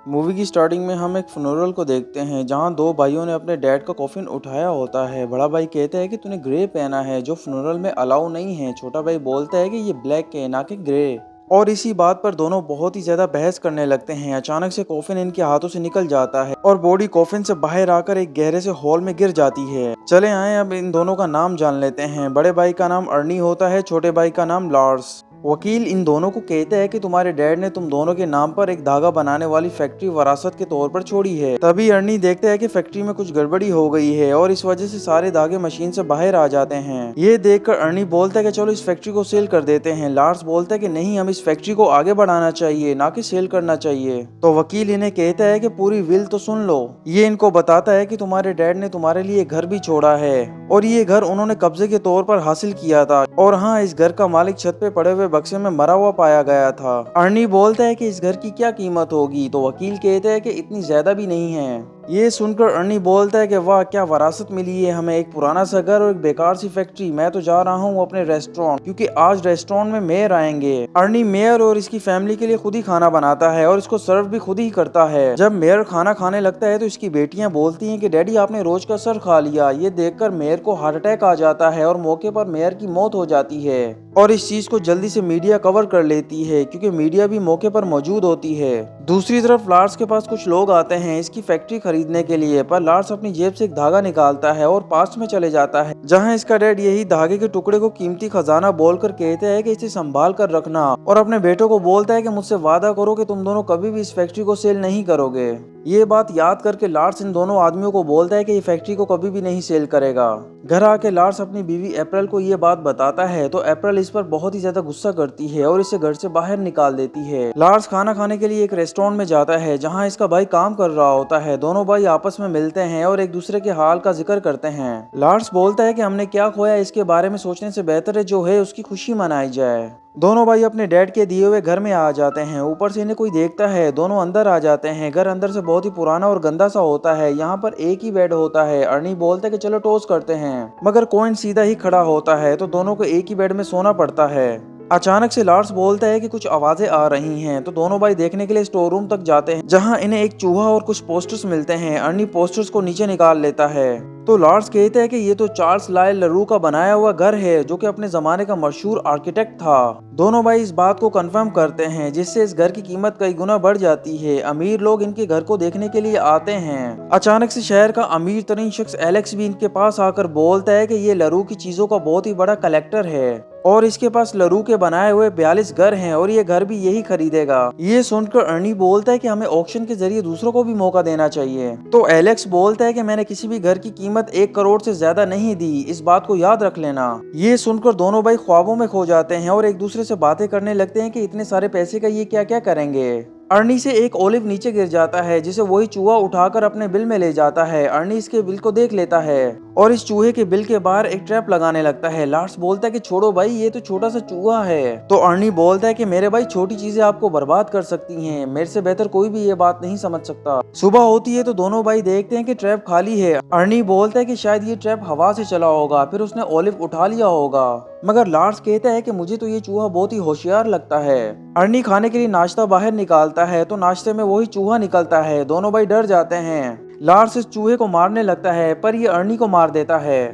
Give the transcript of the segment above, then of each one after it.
Movie की starting में हम एक फ्यूनरल को देखते हैं जहां दो भाइयों ने अपने डैड का कॉफिन उठाया होता है। बड़ा भाई कहता है कि तूने ग्रे पहना है जो फ्यूनरल में अलाउ नहीं है। छोटा भाई बोलता है कि ये ब्लैक है ना कि ग्रे। और इसी बात पर दोनों बहुत ही ज्यादा बहस करने लगते हैं। अचानक से कॉफिन इनके हाथों से निकल जाता है और बॉडी कॉफिन से बाहर आकर एक गहरे से हॉल में गिर जाती है। चले आए अब इन दोनों का नाम जान लेते हैं। बड़े भाई का नाम अर्नी होता है, छोटे भाई का नाम लार्स। वकील इन दोनों को कहते हैं कि तुम्हारे डैड ने तुम दोनों के नाम पर एक धागा बनाने वाली फैक्ट्री वरासत के तौर पर छोड़ी है। तभी अर्नी देखते हैं कि फैक्ट्री में कुछ गड़बड़ी हो गई है और इस वजह से सारे धागे मशीन से बाहर आ जाते हैं। ये देखकर अर्नी बोलता है कि चलो इस फैक्ट्री को सेल कर देते हैं। लार्स बोलता है कि नहीं, हम इस फैक्ट्री को आगे बढ़ाना चाहिए ना कि सेल करना चाहिए। तो वकील इन्हें कहता है कि पूरी विल तो सुन लो। ये इनको बताता है कि तुम्हारे डैड ने तुम्हारे लिए घर भी छोड़ा है और ये घर उन्होंने कब्जे के तौर पर हासिल किया था। और हाँ, इस घर का मालिक छत पे पड़े हुए बक्से में मरा हुआ पाया गया था। अर्नी बोलता है कि इस घर की क्या कीमत होगी। तो वकील कहते हैं कि इतनी ज्यादा भी नहीं है। ये सुनकर अर्नी बोलता है कि वाह, क्या वरासत मिली है हमें, एक पुराना सा घर और एक बेकार सी फैक्ट्री। मैं तो जा रहा हूँ अपने रेस्टोरेंट, क्योंकि आज रेस्टोरेंट में मेयर आएंगे। अर्नी मेयर और इसकी फैमिली के लिए खुद ही खाना बनाता है और इसको सर्व भी खुद ही करता है। जब मेयर खाना खाने लगता है तो इसकी बेटियां बोलती हैं कि डैडी आपने रोज का सर खा लिया। ये देखकर मेयर को हार्ट अटैक आ जाता है और मौके पर मेयर की मौत हो जाती है। और इस चीज को जल्दी से मीडिया कवर कर लेती है क्योंकि मीडिया भी मौके पर मौजूद होती है। दूसरी तरफ लार्स के पास कुछ लोग आते हैं इसकी फैक्ट्री खरीदने के लिए, पर लार्स अपनी जेब से एक धागा निकालता है और पास्ट में चले जाता है जहां इसका डैड यही धागे के टुकड़े को कीमती खजाना बोलकर कहते हैं कि इसे संभाल कर रखना। और अपने बेटों को बोलता है कि मुझसे वादा करो कि तुम दोनों कभी भी इस फैक्ट्री को सेल नहीं करोगे। ये बात याद करके लार्स इन दोनों आदमियों को बोलता है कि ये फैक्ट्री को कभी भी नहीं सेल करेगा। घर आके लार्स अपनी बीवी अप्रैल को ये बात बताता है तो अप्रैल इस पर बहुत ही ज्यादा गुस्सा करती है और इसे घर से बाहर निकाल देती है। लार्स खाना खाने के लिए एक रेस्टोरेंट में जाता है जहां इसका भाई काम कर रहा होता है। दोनों भाई आपस में मिलते हैं और एक दूसरे के हाल का जिक्र करते हैं। लार्स बोलता है कि हमने क्या खोया इसके बारे में सोचने से बेहतर है जो है उसकी खुशी मनाई जाए। दोनों भाई अपने डैड के दिए हुए घर में आ जाते हैं। ऊपर से इन्हें कोई देखता है। दोनों अंदर आ जाते हैं। घर अंदर से बहुत ही पुराना और गंदा सा होता है। यहाँ पर एक ही बेड होता है। अर्नी बोलता है कि चलो टॉस करते हैं, मगर कॉइन सीधा ही खड़ा होता है तो दोनों को एक ही बेड में सोना पड़ता है। अचानक से लार्स बोलता है कि कुछ आवाजें आ रही हैं तो दोनों भाई देखने के लिए स्टोर रूम तक जाते हैं जहां इन्हें एक चूहा और कुछ पोस्टर्स मिलते हैं। अर्नी पोस्टर्स को नीचे निकाल लेता है तो लार्स कहते हैं कि ये तो चार्ल्स लायल लरू का बनाया हुआ घर है जो कि अपने जमाने का मशहूर आर्किटेक्ट था। दोनों भाई इस बात को कंफर्म करते हैं जिससे इस घर की कीमत कई गुना बढ़ जाती है। अमीर लोग इनके घर को देखने के लिए आते हैं। अचानक से शहर का अमीर तरीन शख्स एलेक्स भी इनके पास आकर बोलता है कि ये लरू की चीजों का बहुत ही बड़ा कलेक्टर है और इसके पास लरू के बनाए हुए 42 घर हैं और ये घर भी यही खरीदेगा। ये सुनकर अर्नी बोलता है कि हमें ऑक्शन के जरिए दूसरों को भी मौका देना चाहिए। तो एलेक्स बोलता है कि मैंने किसी भी घर की कीमत 1 करोड़ से ज्यादा नहीं दी, इस बात को याद रख लेना। ये सुनकर दोनों भाई ख्वाबों में खो जाते हैं और एक दूसरे से बातें करने लगते हैं कि इतने सारे पैसे का ये क्या क्या करेंगे। अर्नी से एक ओलिव नीचे गिर जाता है जिसे वही चूहा उठाकर अपने बिल में ले जाता है। अर्नी इसके बिल को देख लेता है और इस चूहे के बिल के बाहर एक ट्रैप लगाने लगता है। लार्स बोलता है कि छोड़ो भाई, ये तो छोटा सा चूहा है। तो अर्नी बोलता है कि मेरे भाई, छोटी चीजें आपको बर्बाद कर सकती हैं, मेरे से बेहतर कोई भी ये बात नहीं समझ सकता। सुबह होती है तो दोनों भाई देखते हैं कि ट्रैप खाली है। अर्नी बोलता है कि शायद ये ट्रैप हवा से चला होगा, फिर उसने ओलिव उठा लिया होगा। मगर लार्स कहता है कि मुझे तो ये चूहा बहुत ही होशियार लगता है। अर्नी खाने के लिए नाश्ता बाहर निकालता है तो नाश्ते में वही चूहा निकलता है। दोनों भाई डर जाते हैं। लार्स इस चूहे को मारने लगता है पर ये अर्नी को मार देता है।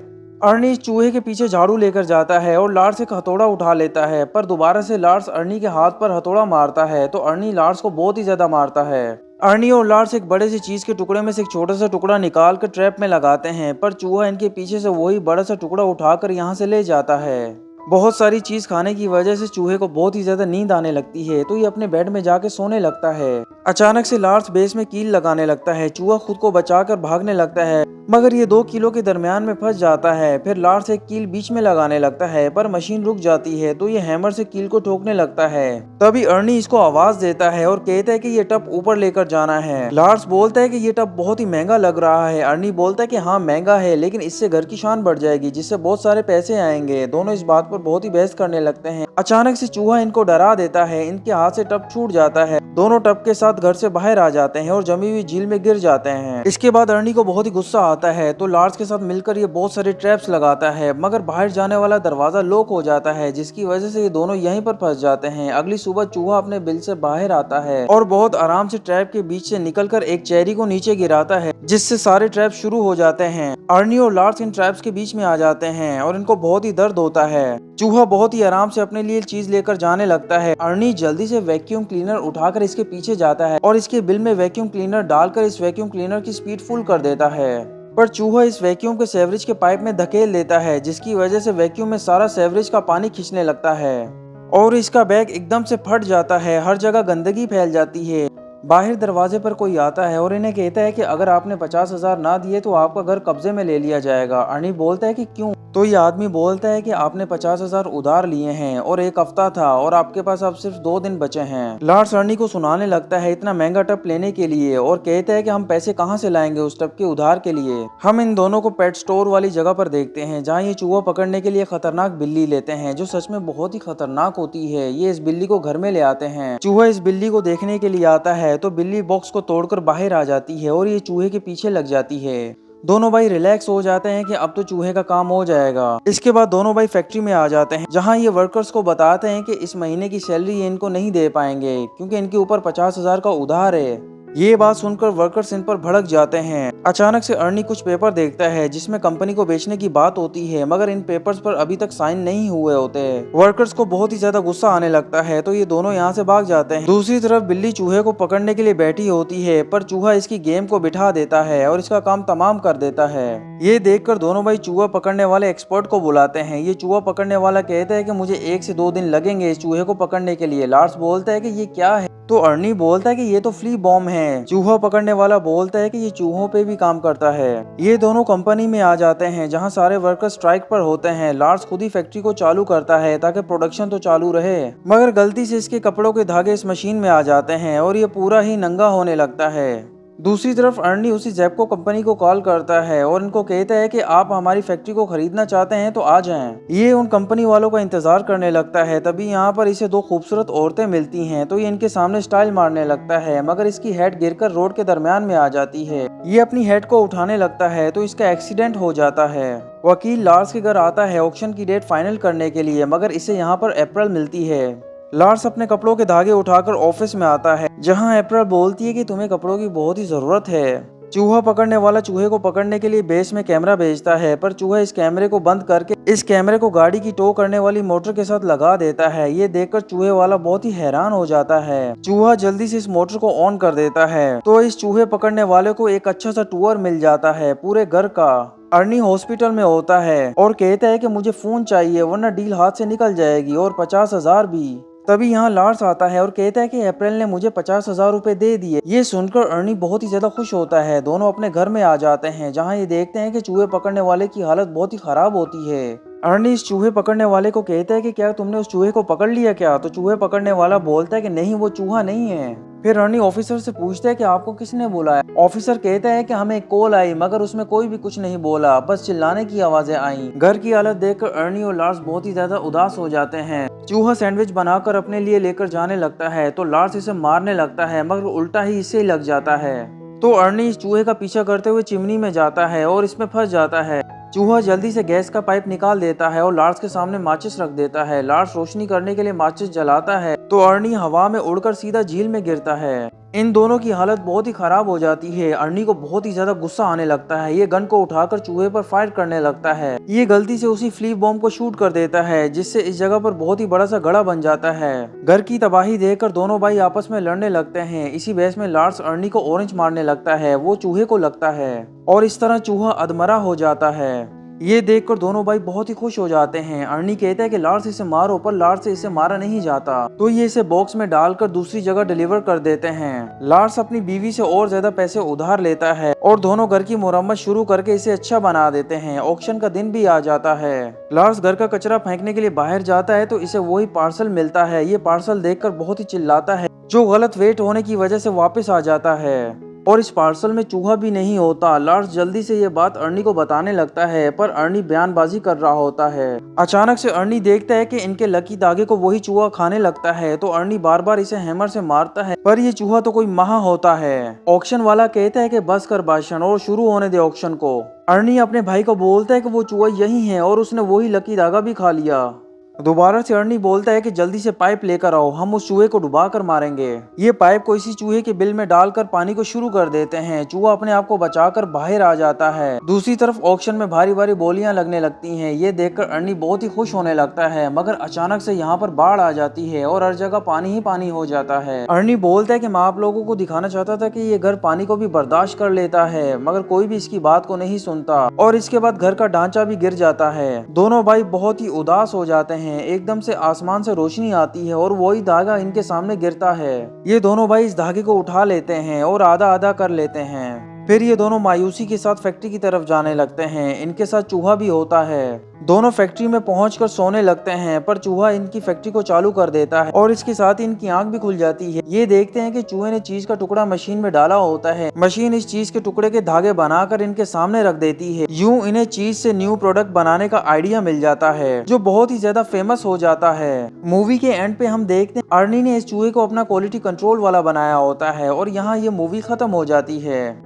अर्नी इस चूहे के पीछे झाड़ू लेकर जाता है और लार्स एक हथौड़ा उठा लेता है, पर दोबारा से लार्स अर्नी के हाथ पर हथौड़ा मारता है तो अर्नी लार्स को बहुत ही ज्यादा मारता है। अर्नी और लार्स एक बड़े से चीज के टुकड़े में से एक छोटा सा टुकड़ा निकाल कर ट्रैप में लगाते हैं, पर चूहा इनके पीछे से वही बड़ा सा टुकड़ा उठाकर यहाँ से ले जाता है। बहुत सारी चीज खाने की वजह से चूहे को बहुत ही ज्यादा नींद आने लगती है तो ये अपने बेड में जाके सोने लगता है। अचानक से लार्स बेस में कील लगाने लगता है। चूहा खुद को बचाकर भागने लगता है मगर ये 2 किलो के दरमियान में फंस जाता है। फिर लार्स एक कील बीच में लगाने लगता है पर मशीन रुक जाती है तो ये हैमर से कील को ठोकने लगता है। तभी अर्नी इसको आवाज देता है और कहता है कि ये टब ऊपर लेकर जाना है। लार्स बोलता है कि ये टब बहुत ही महंगा लग रहा है। अर्नी बोलता है कि हाँ महंगा है, लेकिन इससे घर की शान बढ़ जाएगी जिससे बहुत सारे पैसे आएंगे। दोनों इस बात पर बहुत ही बहस करने लगते हैं। अचानक से चूहा इनको डरा देता है। इनके हाथ से टब छूट जाता है। दोनों टब के साथ घर से बाहर आ जाते हैं और जमी हुई झील में गिर जाते हैं। इसके बाद अर्नी को बहुत ही गुस्सा आता है तो लार्स के साथ मिलकर ये बहुत सारे ट्रैप्स लगाता है, मगर बाहर जाने वाला दरवाजा लॉक हो जाता है, जिसकी वजह से ये दोनों यहीं पर फंस जाते हैं। अगली सुबह चूहा अपने बिल से बाहर आता है और बहुत आराम से ट्रैप के बीच से निकलकर एक चेरी को नीचे गिराता है, जिससे सारे ट्रैप शुरू हो जाते हैं। अर्नी और लार्स इन ट्रैप्स के बीच में आ जाते हैं और इनको बहुत ही दर्द होता है। चूहा बहुत ही आराम से अपने लिए चीज लेकर जाने लगता है। अर्नी जल्दी से वैक्यूम क्लीनर उठाकर इसके पीछे जाता है और इसके बिल में वैक्यूम क्लीनर डालकर इस वैक्यूम क्लीनर की स्पीड फुल कर देता है। पर चूहा इस वैक्यूम को सेवरेज के पाइप में धकेल देता है, जिसकी वजह से वैक्यूम में सारा सेवरेज का पानी खींचने लगता है और इसका बैग एकदम से फट जाता है। हर जगह गंदगी फैल जाती है। बाहर दरवाजे पर कोई आता है और इन्हें कहता है कि अगर आपने 50,000 ना दिए तो आपका घर कब्जे में ले लिया जाएगा। अर्नी बोलता है कि क्यों? तो ये आदमी बोलता है कि आपने 50,000 उधार लिए हैं और एक हफ्ता था और आपके पास अब सिर्फ 2 दिन बचे हैं। लार्स अर्नी को सुनाने लगता है इतना महंगा टब लेने के लिए और कहता है कि हम पैसे कहाँ से लाएंगे उस टब के उधार के लिए। हम इन दोनों को पेट स्टोर वाली जगह पर देखते हैं, जहाँ ये चूहा पकड़ने के लिए खतरनाक बिल्ली लेते हैं, जो सच में बहुत ही खतरनाक होती है। ये इस बिल्ली को घर में ले आते हैं। चूहा इस बिल्ली को देखने के लिए आता है तो बिल्ली बॉक्स को तोड़कर बाहर आ जाती है और ये चूहे के पीछे लग जाती है। दोनों भाई रिलैक्स हो जाते हैं कि अब तो चूहे का काम हो जाएगा। इसके बाद दोनों भाई फैक्ट्री में आ जाते हैं, जहां ये वर्कर्स को बताते हैं कि इस महीने की सैलरी ये इनको नहीं दे पाएंगे क्योंकि इनके ऊपर 50,000 का उधार है। ये बात सुनकर वर्कर्स इन पर भड़क जाते हैं। अचानक से अर्नी कुछ पेपर देखता है जिसमें कंपनी को बेचने की बात होती है, मगर इन पेपर्स पर अभी तक साइन नहीं हुए होते। वर्कर्स को बहुत ही ज्यादा गुस्सा आने लगता है तो ये दोनों यहाँ से भाग जाते हैं। दूसरी तरफ बिल्ली चूहे को पकड़ने के लिए बैठी होती है, पर चूहा इसकी गेम को बिठा देता है और इसका काम तमाम कर देता है। ये देखकर दोनों भाई चूहा पकड़ने वाले एक्सपर्ट को बुलाते हैं। ये चूहा पकड़ने वाला कहता है कि मुझे 1 से 2 दिन लगेंगे इस चूहे को पकड़ने के लिए। लार्स बोलता है कि ये क्या है? तो अर्नी बोलता है कि ये तो फ्ली बॉम्ब है। चूहा पकड़ने वाला बोलता है कि ये चूहों पे भी काम करता है। ये दोनों कंपनी में आ जाते हैं, जहां सारे वर्कर स्ट्राइक पर होते हैं। लार्स खुद ही फैक्ट्री को चालू करता है ताकि प्रोडक्शन तो चालू रहे, मगर गलती से इसके कपड़ों के धागे इस मशीन में आ जाते हैं और ये पूरा ही नंगा होने लगता है। दूसरी तरफ अर्नी उसी जेप्को कंपनी को कॉल करता है और इनको कहता है कि आप हमारी फैक्ट्री को खरीदना चाहते हैं तो आ जाएं। ये उन कंपनी वालों का इंतजार करने लगता है। तभी यहाँ पर इसे 2 खूबसूरत औरतें मिलती हैं तो ये इनके सामने स्टाइल मारने लगता है, मगर इसकी हेड गिरकर रोड के दरमियान में आ जाती है। ये अपनी हेड को उठाने लगता है तो इसका एक्सीडेंट हो जाता है। वकील लार्स के घर आता है ऑक्शन की डेट फाइनल करने के लिए, मगर इसे यहाँ पर अप्रैल मिलती है। लार्स अपने कपड़ों के धागे उठाकर ऑफिस में आता है, जहां अप्रैल बोलती है कि तुम्हें कपड़ों की बहुत ही जरूरत है। चूहा पकड़ने वाला चूहे को पकड़ने के लिए बेस में कैमरा भेजता है, पर चूहा इस कैमरे को बंद करके इस कैमरे को गाड़ी की टो करने वाली मोटर के साथ लगा देता है। ये देखकर चूहे वाला बहुत ही हैरान हो जाता है। चूहा जल्दी से इस मोटर को ऑन कर देता है तो इस चूहे पकड़ने वाले को एक अच्छा सा टूर मिल जाता है पूरे घर का। अर्नी हॉस्पिटल में होता है और कहता है कि मुझे फोन चाहिए वरना डील हाथ से निकल जाएगी और 50,000 भी। तभी यहाँ लार्स आता है और कहता है कि अप्रैल ने मुझे 50,000 रुपए दे दिए। ये सुनकर अर्नी बहुत ही ज्यादा खुश होता है। दोनों अपने घर में आ जाते हैं, जहाँ ये देखते हैं कि चूहे पकड़ने वाले की हालत बहुत ही खराब होती है। अर्नी इस चूहे पकड़ने वाले को कहता है कि क्या तुमने उस चूहे को पकड़ लिया क्या? तो चूहे पकड़ने वाला बोलता है कि नहीं, वो चूहा नहीं है। फिर अर्नी ऑफिसर से पूछता है कि आपको किसने बुलाया? ऑफिसर कहता है कि हमें एक कॉल आई, मगर उसमें कोई भी कुछ नहीं बोला, बस चिल्लाने की आवाजें आई। घर की हालत देखकर अर्नी और लार्स बहुत ही ज्यादा उदास हो जाते हैं। चूहा सैंडविच बनाकर अपने लिए लेकर जाने लगता है तो लार्स इसे मारने लगता है, मगर उल्टा ही इससे ही लग जाता है। तो अर्नी इस चूहे का पीछा करते हुए चिमनी में जाता है और इसमें फंस जाता है। चूहा जल्दी से गैस का पाइप निकाल देता है और लार्स के सामने माचिस रख देता है। लार्स रोशनी करने के लिए माचिस जलाता है तो अर्नी हवा में उड़कर सीधा झील में गिरता है। इन दोनों की हालत बहुत ही खराब हो जाती है। अर्नी को बहुत ही ज्यादा गुस्सा आने लगता है। ये गन को उठाकर चूहे पर फायर करने लगता है। ये गलती से उसी फ्ली बॉम्ब को शूट कर देता है, जिससे इस जगह पर बहुत ही बड़ा सा गड़ा बन जाता है। घर की तबाही देखकर दोनों भाई आपस में लड़ने लगते हैं। इसी बहस में लार्स अर्नी को ऑरेंज मारने लगता है, वो चूहे को लगता है और इस तरह चूहा अधमरा हो जाता है। ये देखकर दोनों भाई बहुत ही खुश हो जाते हैं। अर्नी कहता है कि लार्स इसे मारो, पर लार्स से इसे मारा नहीं जाता तो ये इसे बॉक्स में डालकर दूसरी जगह डिलीवर कर देते हैं। लार्स अपनी बीवी से और ज्यादा पैसे उधार लेता है और दोनों घर की मुरम्मत शुरू करके इसे अच्छा बना देते हैं। ऑक्शन का दिन भी आ जाता है। लार्स घर का कचरा फेंकने के लिए बाहर जाता है तो इसे वही पार्सल मिलता है। ये पार्सल देखकर बहुत ही चिल्लाता है, जो गलत वेट होने की वजह से वापस आ जाता है। और इस पार्सल में चूहा भी नहीं होता। लार्स जल्दी से ये बात अर्नी को बताने लगता है, पर अर्नी बयानबाजी कर रहा होता है। अचानक से अर्नी देखता है कि इनके लकी धागे को वही चूहा खाने लगता है, तो अर्नी बार बार इसे हैमर से मारता है, पर ये चूहा तो कोई महा होता है। ऑक्शन वाला कहता है कि बस कर भाषण और शुरू होने दे ऑक्शन को। अर्नी अपने भाई को बोलता है कि वो चूहा यही है और उसने वही लकी धागा भी खा लिया। दोबारा से अर्नी बोलता है कि जल्दी से पाइप लेकर आओ, हम उस चूहे को डुबा कर मारेंगे। ये पाइप को इसी चूहे के बिल में डालकर पानी को शुरू कर देते हैं। चूहा अपने आप को बचाकर बाहर आ जाता है। दूसरी तरफ ऑक्शन में भारी भारी बोलियां लगने लगती हैं। ये देखकर अर्नी बहुत ही खुश होने लगता है, मगर अचानक से यहाँ पर बाढ़ आ जाती है और हर जगह पानी ही पानी हो जाता है। अर्नी बोलता है कि मैं आप लोगों को दिखाना चाहता था कि ये घर पानी को भी बर्दाश्त कर लेता है, मगर कोई भी इसकी बात को नहीं सुनता और इसके बाद घर का ढांचा भी गिर जाता है। दोनों भाई बहुत ही उदास हो जाते हैं। एकदम से आसमान से रोशनी आती है और वही धागा इनके सामने गिरता है। ये दोनों भाई इस धागे को उठा लेते हैं और आधा आधा कर लेते हैं। फिर ये दोनों मायूसी के साथ फैक्ट्री की तरफ जाने लगते हैं। इनके साथ चूहा भी होता है। दोनों फैक्ट्री में पहुंचकर सोने लगते हैं, पर चूहा इनकी फैक्ट्री को चालू कर देता है और इसके साथ इनकी आंख भी खुल जाती है। ये देखते हैं कि चूहे ने चीज का टुकड़ा मशीन में डाला होता है। मशीन इस चीज के टुकड़े के धागे बनाकर इनके सामने रख देती है। यूं इन्हें चीज से न्यू प्रोडक्ट बनाने का आइडिया मिल जाता है, जो बहुत ही ज्यादा फेमस हो जाता है। मूवी के एंड पे हम देखते हैं अर्नी ने इस चूहे को अपना क्वालिटी कंट्रोल वाला बनाया होता है और यहाँ ये मूवी खत्म हो जाती है।